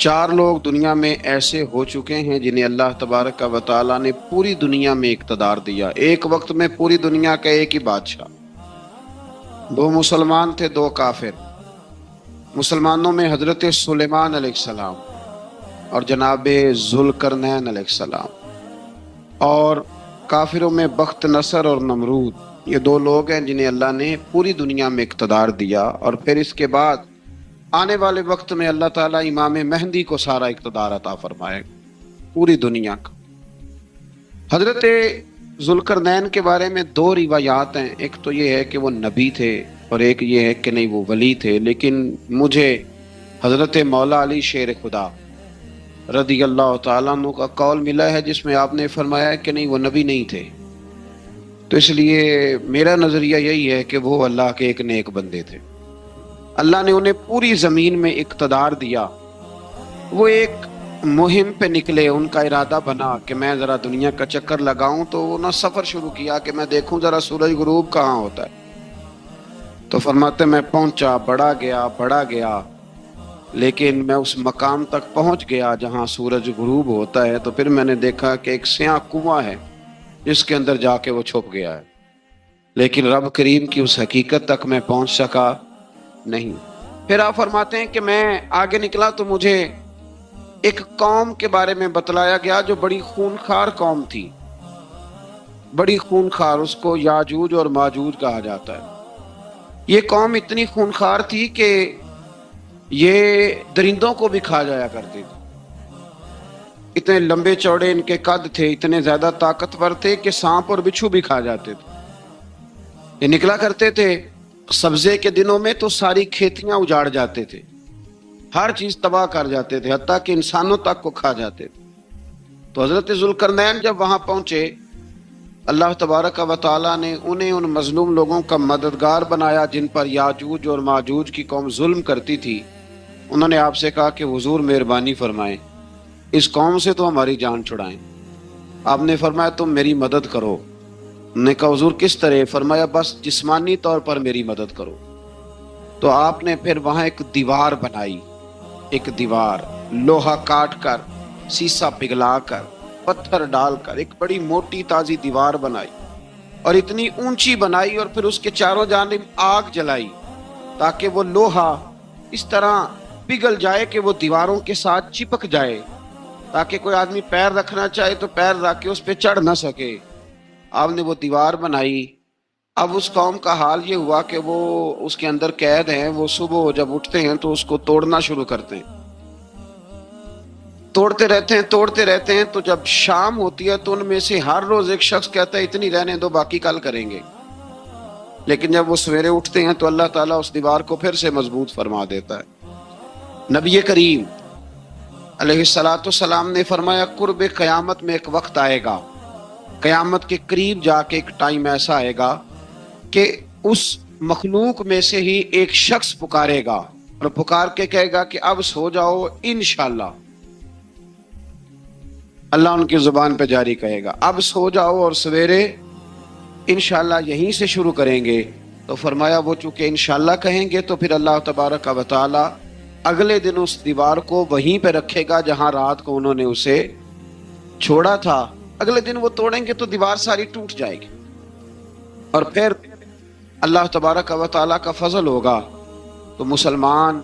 4 لوگ دنیا میں ایسے ہو چکے ہیں جنہیں اللہ تبارک و تعالیٰ نے پوری دنیا میں اقتدار دیا، ایک وقت میں پوری دنیا کا ایک ہی بادشاہ۔ 2 مسلمان تھے، 2 کافر۔ مسلمانوں میں حضرت سلیمان علیہ السلام اور جناب ذوالقرنین علیہ السلام، اور کافروں میں بخت نصر اور نمرود۔ یہ 2 لوگ ہیں جنہیں اللہ نے پوری دنیا میں اقتدار دیا، اور پھر اس کے بعد آنے والے وقت میں اللہ تعالیٰ امام مہدی کو سارا اقتدار عطا فرمائے پوری دنیا کا۔ حضرت ذوالقرنین کے بارے میں 2 روایات ہیں، ایک تو یہ ہے کہ وہ نبی تھے اور ایک یہ ہے کہ نہیں وہ ولی تھے، لیکن مجھے حضرت مولا علی شیر خدا رضی اللہ تعالیٰ عنہ کا قول ملا ہے جس میں آپ نے فرمایا کہ نہیں وہ نبی نہیں تھے، تو اس لیے میرا نظریہ یہی ہے کہ وہ اللہ کے ایک نیک بندے تھے۔ اللہ نے انہیں پوری زمین میں اقتدار دیا۔ وہ ایک مہم پہ نکلے، ان کا ارادہ بنا کہ میں ذرا دنیا کا چکر لگاؤں، تو انہوں نے سفر شروع کیا کہ میں دیکھوں ذرا سورج غروب کہاں ہوتا ہے۔ تو فرماتے میں پہنچا، بڑا گیا، لیکن میں اس مقام تک پہنچ گیا جہاں سورج غروب ہوتا ہے، تو پھر میں نے دیکھا کہ ایک سیاہ کنواں ہے جس کے اندر جا کے وہ چھپ گیا ہے، لیکن رب کریم کی اس حقیقت تک میں پہنچ سکا نہیں۔ پھر آپ فرماتے ہیں کہ میں آگے نکلا تو مجھے ایک قوم کے بارے میں بتلایا گیا جو بڑی خونخوار قوم تھی، بڑی خونخوار، اس کو یاجوج اور ماجوج کہا جاتا ہے۔ یہ قوم اتنی خونخوار تھی کہ یہ درندوں کو بھی کھا جایا کرتی تھی، اتنے لمبے چوڑے ان کے قد تھے، اتنے زیادہ طاقتور تھے کہ سانپ اور بچھو بھی کھا جاتے تھے۔ یہ نکلا کرتے تھے سبزے کے دنوں میں تو ساری کھیتیاں اجاڑ جاتے تھے، ہر چیز تباہ کر جاتے تھے، حتیٰ کہ انسانوں تک کو کھا جاتے تھے۔ تو حضرت ذوالقرنین جب وہاں پہنچے، اللہ تبارک و تعالیٰ نے انہیں ان مظلوم لوگوں کا مددگار بنایا جن پر یاجوج اور ماجوج کی قوم ظلم کرتی تھی۔ انہوں نے آپ سے کہا کہ حضور مہربانی فرمائیں، اس قوم سے تو ہماری جان چھڑائیں۔ آپ نے فرمایا تم میری مدد کرو۔ انہوں نے کہا حضور کس طرح؟ فرمایا بس جسمانی طور پر میری مدد کرو۔ تو آپ نے پھر وہاں ایک دیوار بنائی، ایک دیوار لوہا کاٹ کر، سیسا پگھلا کر، پتھر ڈال کر ایک بڑی موٹی تازی دیوار بنائی، اور اتنی اونچی بنائی، اور پھر اس کے چاروں جانب آگ جلائی تاکہ وہ لوہا اس طرح پگھل جائے کہ وہ دیواروں کے ساتھ چپک جائے، تاکہ کوئی آدمی پیر رکھنا چاہے تو پیر رکھ کے اس پہ چڑھ نہ سکے۔ آپ نے وہ دیوار بنائی۔ اب اس قوم کا حال یہ ہوا کہ وہ اس کے اندر قید ہیں، وہ صبح جب اٹھتے ہیں تو اس کو توڑنا شروع کرتے ہیں، توڑتے رہتے ہیں، تو جب شام ہوتی ہے تو ان میں سے ہر روز ایک شخص کہتا ہے اتنی رہنے دو، باقی کل کریں گے۔ لیکن جب وہ سویرے اٹھتے ہیں تو اللہ تعالیٰ اس دیوار کو پھر سے مضبوط فرما دیتا ہے۔ نبی کریم علیہ الصلاۃ والسلام نے فرمایا قرب قیامت میں ایک وقت آئے گا، قیامت کے قریب جا کے ایک ٹائم ایسا آئے گا کہ اس مخلوق میں سے ہی ایک شخص پکارے گا اور پکار کے کہے گا کہ اب سو جاؤ انشاءاللہ۔ اللہ ان کی زبان پہ جاری کہے گا اب سو جاؤ اور سویرے انشاءاللہ یہیں سے شروع کریں گے۔ تو فرمایا وہ چونکہ انشاءاللہ کہیں گے تو پھر اللہ تبارک و تعالی اگلے دن اس دیوار کو وہیں پہ رکھے گا جہاں رات کو انہوں نے اسے چھوڑا تھا۔ اگلے دن وہ توڑیں گے تو دیوار ساری ٹوٹ جائے گی، اور پھر اللہ تبارک و تعالیٰ کا فضل ہوگا تو مسلمان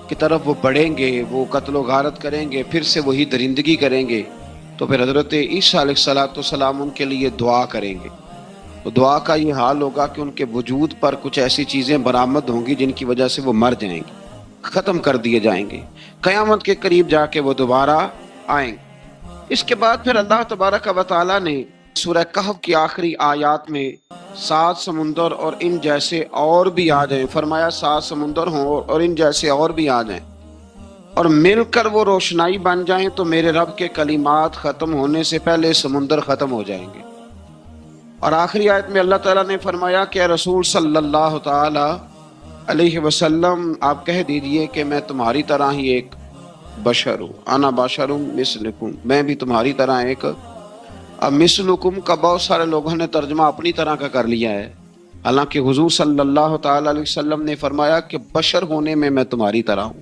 کی طرف وہ بڑھیں گے، وہ قتل و غارت کریں گے، پھر سے وہی درندگی کریں گے، تو پھر حضرت عیسیٰ علیہ السلام ان کے لیے دعا کریں گے۔ تو دعا کا یہ حال ہوگا کہ ان کے وجود پر کچھ ایسی چیزیں برآمد ہوں گی جن کی وجہ سے وہ مر جائیں گے، ختم کر دیے جائیں گے، قیامت کے قریب جا کے وہ دوبارہ آئیں گے۔ اس کے بعد پھر اللہ تبارک و تعالیٰ نے سورہ کہف کی آخری آیات میں 7 سمندر اور ان جیسے اور بھی آ جائیں، فرمایا 7 سمندر ہوں اور ان جیسے اور بھی آ جائیں اور مل کر وہ روشنائی بن جائیں تو میرے رب کے کلمات ختم ہونے سے پہلے سمندر ختم ہو جائیں گے۔ اور آخری آیت میں اللہ تعالیٰ نے فرمایا کہ رسول صلی اللہ تعالی علیہ وسلم آپ کہہ دیجئے کہ میں تمہاری طرح ہی ایک بشر ہوں، انا بشر مثلکم، میں بھی تمہاری طرح ایک۔ اب مثلکم کا بہت سارے لوگوں نے ترجمہ اپنی طرح کا کر لیا ہے، حالانکہ حضور صلی اللہ تعالی علیہ وسلم نے فرمایا کہ بشر ہونے میں تمہاری طرح ہوں۔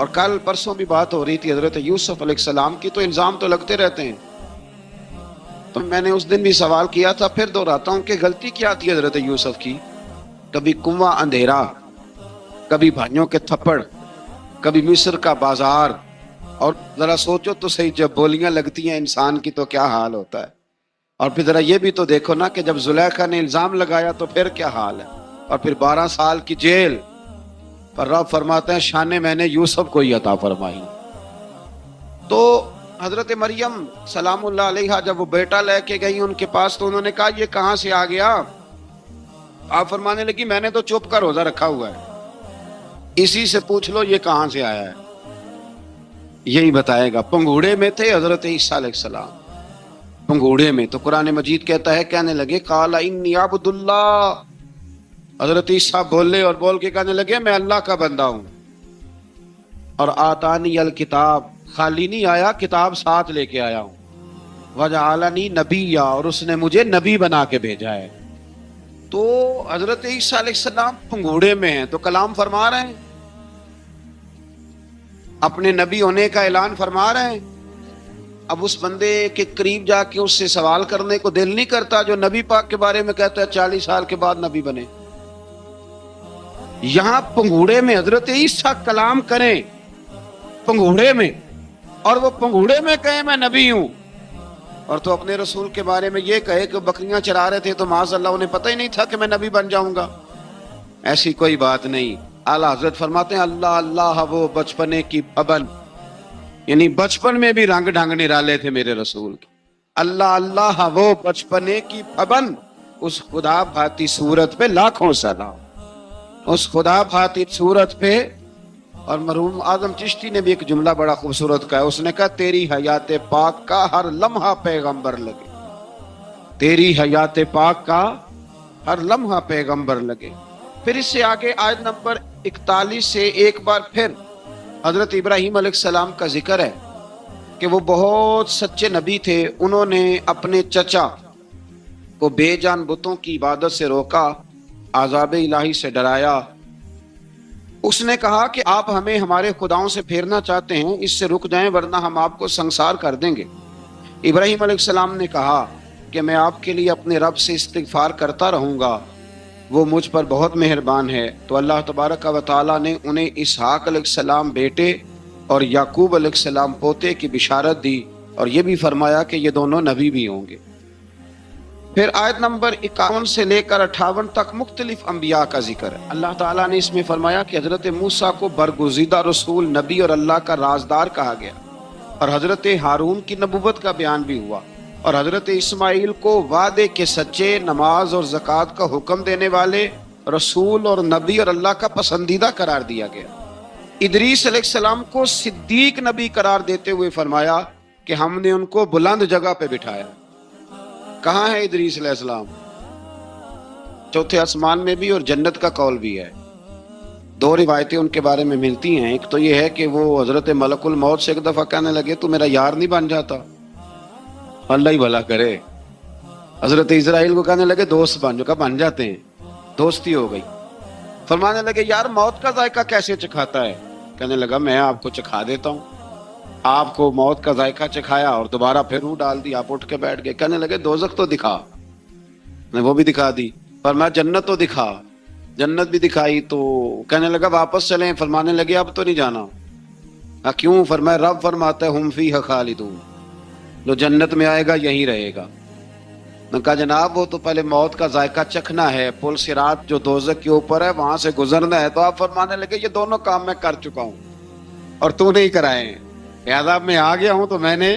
اور کل پرسوں بھی بات ہو رہی تھی حضرت یوسف علیہ السلام کی، تو الزام تو لگتے رہتے ہیں. تو میں نے اس دن بھی سوال کیا تھا، پھر دہراتا ہوں کہ غلطی کیا تھی حضرت یوسف کی؟ کبھی کنواں اندھیرا، کبھی بھائیوں کے تھپڑ، کبھی مصر کا بازار. اور ذرا سوچو تو صحیح، جب بولیاں لگتی ہیں انسان کی تو کیا حال ہوتا ہے. اور پھر ذرا یہ بھی تو دیکھو نا کہ جب زلیخا نے الزام لگایا تو پھر کیا حال ہے. اور پھر 12 سال کی جیل. پر رب فرماتے ہیں شان میں نے یوسف کو ہی عطا فرمائی. تو حضرت مریم سلام اللہ علیہا جب وہ بیٹا لے کے گئی ان کے پاس، تو انہوں نے کہا یہ کہاں سے آ گیا؟ آپ فرمانے لگی میں نے تو چپ کر روزہ رکھا ہوا ہے، اسی سے پوچھ لو یہ کہاں سے آیا ہے، یہی بتائے گا. پنگوڑے میں تھے حضرت عیسیٰ علیہ السلام، پنگوڑے میں. تو قرآن مجید کہتا ہے، کہنے لگے قال انی عبد اللہ. حضرت عیسیٰ بولے اور بول کے کہنے لگے میں اللہ کا بندہ ہوں. اور آتانی الکتاب، خالی نہیں آیا، کتاب ساتھ لے کے آیا ہوں. وجعلنی نبیا، اور اس نے مجھے نبی بنا کے بھیجا ہے. تو حضرت عیسیٰ علیہ السلام پنگوڑے میں ہیں تو کلام فرما رہے ہیں، اپنے نبی ہونے کا اعلان فرما رہے ہیں. اب اس بندے کے قریب جا کے اس سے سوال کرنے کو دل نہیں کرتا جو نبی پاک کے بارے میں کہتا ہے 40 سال کے بعد نبی بنے. یہاں پنگوڑے میں حضرت عیسیٰ کلام کریں، پنگوڑے میں، اور وہ پنگوڑے میں کہے میں نبی ہوں. اور تو اپنے رسول کے بارے میں یہ کہے کہ بکریاں چرا رہے تھے تو معاذ اللہ انہیں پتہ ہی نہیں تھا کہ میں نبی بن جاؤں گا. ایسی کوئی بات نہیں. اعلیٰ حضرت فرماتے ہیں اللہ اللہ وہ بچپنے کی پابند، یعنی بچپن میں بھی رنگ ڈھنگ نرالے تھے میرے رسول کے. اللہ اللہ وہ بچپنے کی پابند، اس خدا بھاتی صورت پہ لاکھوں سلام، اس خدا بھاتی صورت پہ. اور مرحوم اعظم چشتی نے بھی ایک جملہ بڑا خوبصورت کہا، اس نے کہا تیری حیات پاک کا ہر لمحہ پیغمبر لگے، تیری حیات پاک کا ہر لمحہ پیغمبر لگے. پھر اس سے آگے آیت نمبر 41 سے ایک بار پھر حضرت ابراہیم علیہ السلام کا ذکر ہے کہ وہ بہت سچے نبی تھے. انہوں نے اپنے چچا کو بے جان بتوں کی عبادت سے روکا، عذاب الہی سے ڈرایا. اس نے کہا کہ آپ ہمیں ہمارے خداؤں سے پھیرنا چاہتے ہیں، اس سے رک جائیں ورنہ ہم آپ کو سنسار کر دیں گے. ابراہیم علیہ السلام نے کہا کہ میں آپ کے لیے اپنے رب سے استغفار کرتا رہوں گا، وہ مجھ پر بہت مہربان ہے. تو اللہ تبارک و تعالیٰ نے انہیں اسحاق علیہ السلام بیٹے اور یعقوب علیہ السلام پوتے کی بشارت دی، اور یہ بھی فرمایا کہ یہ دونوں نبی بھی ہوں گے. پھر آیت نمبر 51 سے لے کر 58 تک مختلف انبیاء کا ذکر ہے. اللہ تعالیٰ نے اس میں فرمایا کہ حضرت موسیٰ کو برگزیدہ رسول، نبی اور اللہ کا رازدار کہا گیا، اور حضرت ہارون کی نبوت کا بیان بھی ہوا، اور حضرت اسماعیل کو وعدے کے سچے، نماز اور زکوٰۃ کا حکم دینے والے رسول اور نبی اور اللہ کا پسندیدہ قرار دیا گیا. ادریس علیہ السلام کو صدیق نبی قرار دیتے ہوئے فرمایا کہ ہم نے ان کو بلند جگہ پہ بٹھایا. کہاں ہے ادریس علیہ السلام؟ چوتھے آسمان میں بھی، اور جنت کا قول بھی ہے. دو روایتیں ان کے بارے میں ملتی ہیں. ایک تو یہ ہے کہ وہ حضرت ملک الموت سے ایک دفعہ کہنے لگے تو میرا یار نہیں بن جاتا؟ اللہ ہی بھلا کرے. حضرت اسرائیل کو کہنے لگے دوست بن جو، کہا بن جاتے ہیں، دوستی ہو گئی. فرمانے لگے یار موت کا ذائقہ کیسے چکھاتا ہے؟ کہنے لگا میں آپ کو چکھا دیتا ہوں. آپ کو موت کا ذائقہ چکھایا اور دوبارہ پھر روح ڈال دی، آپ اٹھ کے بیٹھ گئے. کہنے لگے دوزخ تو دکھا، میں وہ بھی دکھا دی. فرمایا جنت تو دکھا، جنت بھی دکھائی. تو کہنے لگا واپس چلیں. فرمانے لگے اب تو نہیں جانا. کیوں؟ فرمایا رب فرماتا ہے ہم فیہ خالدون، جو جنت میں آئے گا یہیں رہے گا. میں کہا جناب وہ تو پہلے موت کا ذائقہ چکھنا ہے، پل صراط جو دوزخ کے اوپر ہے وہاں سے گزرنا ہے. تو آپ فرمانے لگے یہ دونوں کام میں کر چکا ہوں اور تو نہیں کرائے ہیں، لہذا میں آ گیا ہوں تو میں نے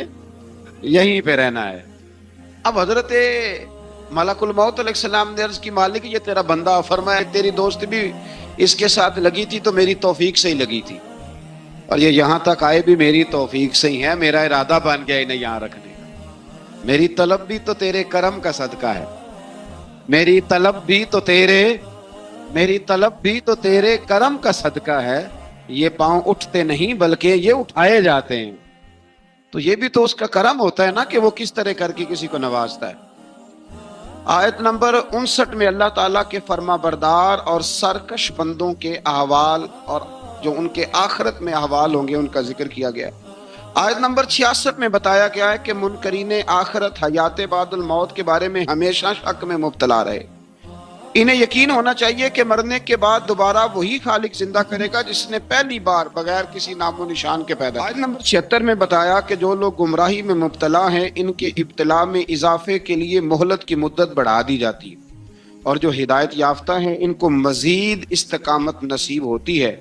یہیں پہ رہنا ہے. اب حضرت ملک الموت علیہ السلام نے عرض کی مالک یہ تیرا بندہ. فرمایا تیری دوست بھی اس کے ساتھ لگی تھی تو میری توفیق سے ہی لگی تھی، اور یہ یہاں تک آئے بھی میری توفیق سے ہی ہے. میرا ارادہ بن گیا انہیں یہاں رکھنے کا. میری طلب بھی تو تیرے کرم کا صدقہ ہے، میری طلب بھی تو تیرے کرم کا صدقہ ہے. یہ پاؤں اٹھتے نہیں بلکہ یہ اٹھائے جاتے ہیں. تو یہ بھی تو اس کا کرم ہوتا ہے نا کہ وہ کس طرح کر کے کسی کو نوازتا ہے. آیت نمبر 59 میں اللہ تعالیٰ کے فرما بردار اور سرکش بندوں کے احوال اور جو ان کے آخرت میں احوال ہوں گے ان کا ذکر کیا گیا ہے۔ آیت نمبر 66 میں بتایا گیا ہے کہ منکرین آخرت حیات بعد الموت کے بارے میں ہمیشہ شک میں مبتلا رہے۔ انہیں یقین ہونا چاہیے کہ مرنے کے بعد دوبارہ وہی خالق زندہ کرے گا جس نے پہلی بار بغیر کسی نام و نشان کے پیدا کیا۔ آیت نمبر 76 میں بتایا کہ جو لوگ گمراہی میں مبتلا ہیں ان کے ابتلا میں اضافے کے لیے مہلت کی مدت بڑھا دی جاتی ہے، اور جو ہدایت یافتہ ہیں ان کو مزید استقامت نصیب ہوتی ہے۔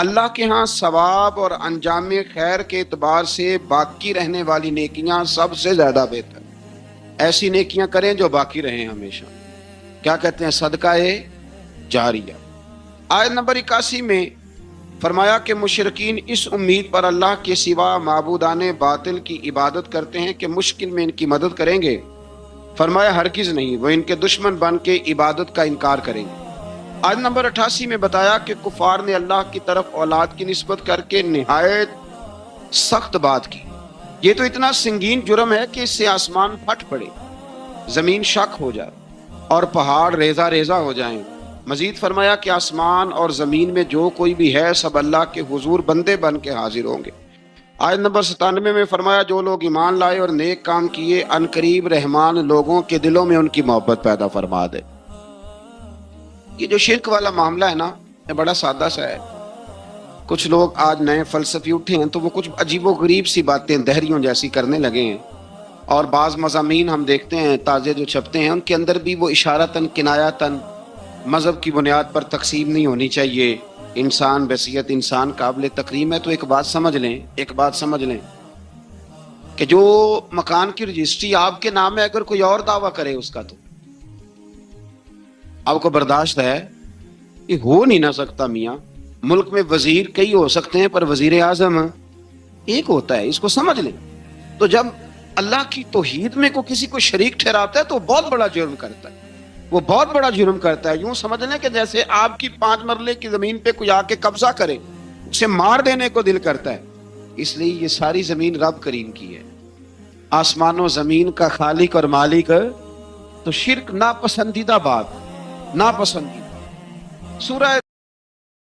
اللہ کے ہاں ثواب اور انجام خیر کے اعتبار سے باقی رہنے والی نیکیاں سب سے زیادہ بہتر، ایسی نیکیاں کریں جو باقی رہیں ہمیشہ، کیا کہتے ہیں، صدقہ جاریہ۔ آیت نمبر 81 میں فرمایا کہ مشرکین اس امید پر اللہ کے سوا معبودان باطل کی عبادت کرتے ہیں کہ مشکل میں ان کی مدد کریں گے، فرمایا ہرگز نہیں، وہ ان کے دشمن بن کے عبادت کا انکار کریں گے۔ آیت نمبر 88 میں بتایا کہ کفار نے اللہ کی طرف اولاد کی نسبت کر کے نہایت سخت بات کی۔ یہ تو اتنا سنگین جرم ہے کہ اس سے آسمان پھٹ پڑے، زمین شک ہو جائے اور پہاڑ ریزہ ریزہ ہو جائیں۔ مزید فرمایا کہ آسمان اور زمین میں جو کوئی بھی ہے سب اللہ کے حضور بندے بن کے حاضر ہوں گے۔ آیت نمبر 97 میں فرمایا جو لوگ ایمان لائے اور نیک کام کیے ان قریب رحمان لوگوں کے دلوں میں ان کی محبت پیدا فرما دے۔ یہ جو شرک والا معاملہ ہے نا، یہ بڑا سادہ سا ہے۔ کچھ لوگ آج نئے فلسفی اٹھے ہیں تو وہ کچھ عجیب و غریب سی باتیں دہریوں جیسی کرنے لگے ہیں، اور بعض مضامین ہم دیکھتے ہیں تازے جو چھپتے ہیں ان کے اندر بھی وہ اشارتاً کنایاتاً مذہب کی بنیاد پر تقسیم نہیں ہونی چاہیے، انسان بحیثیت انسان قابل تکریم ہے۔ تو ایک بات سمجھ لیں کہ جو مکان کی رجسٹری آپ کے نام ہے، اگر کوئی اور دعویٰ کرے اس کا تو آپ کو برداشت ہے؟ یہ ہو نہیں نہ سکتا میاں۔ ملک میں وزیر کئی ہو سکتے ہیں پر وزیر اعظم ایک ہوتا ہے، اس کو سمجھ لیں۔ تو جب اللہ کی توحید میں کوئی کسی کو شریک ٹھہراتا ہے تو بہت بڑا جرم کرتا ہے، وہ بہت بڑا جرم کرتا ہے۔ یوں سمجھ لیں کہ جیسے آپ کی 5 مرلے کی زمین پہ کوئی آ کے قبضہ کرے، اسے مار دینے کو دل کرتا ہے۔ اس لیے یہ ساری زمین رب کریم کی ہے، آسمان و زمین کا خالق اور مالک۔ تو شرک ناپسندیدہ بات، ناپسندیدہ۔ سورہ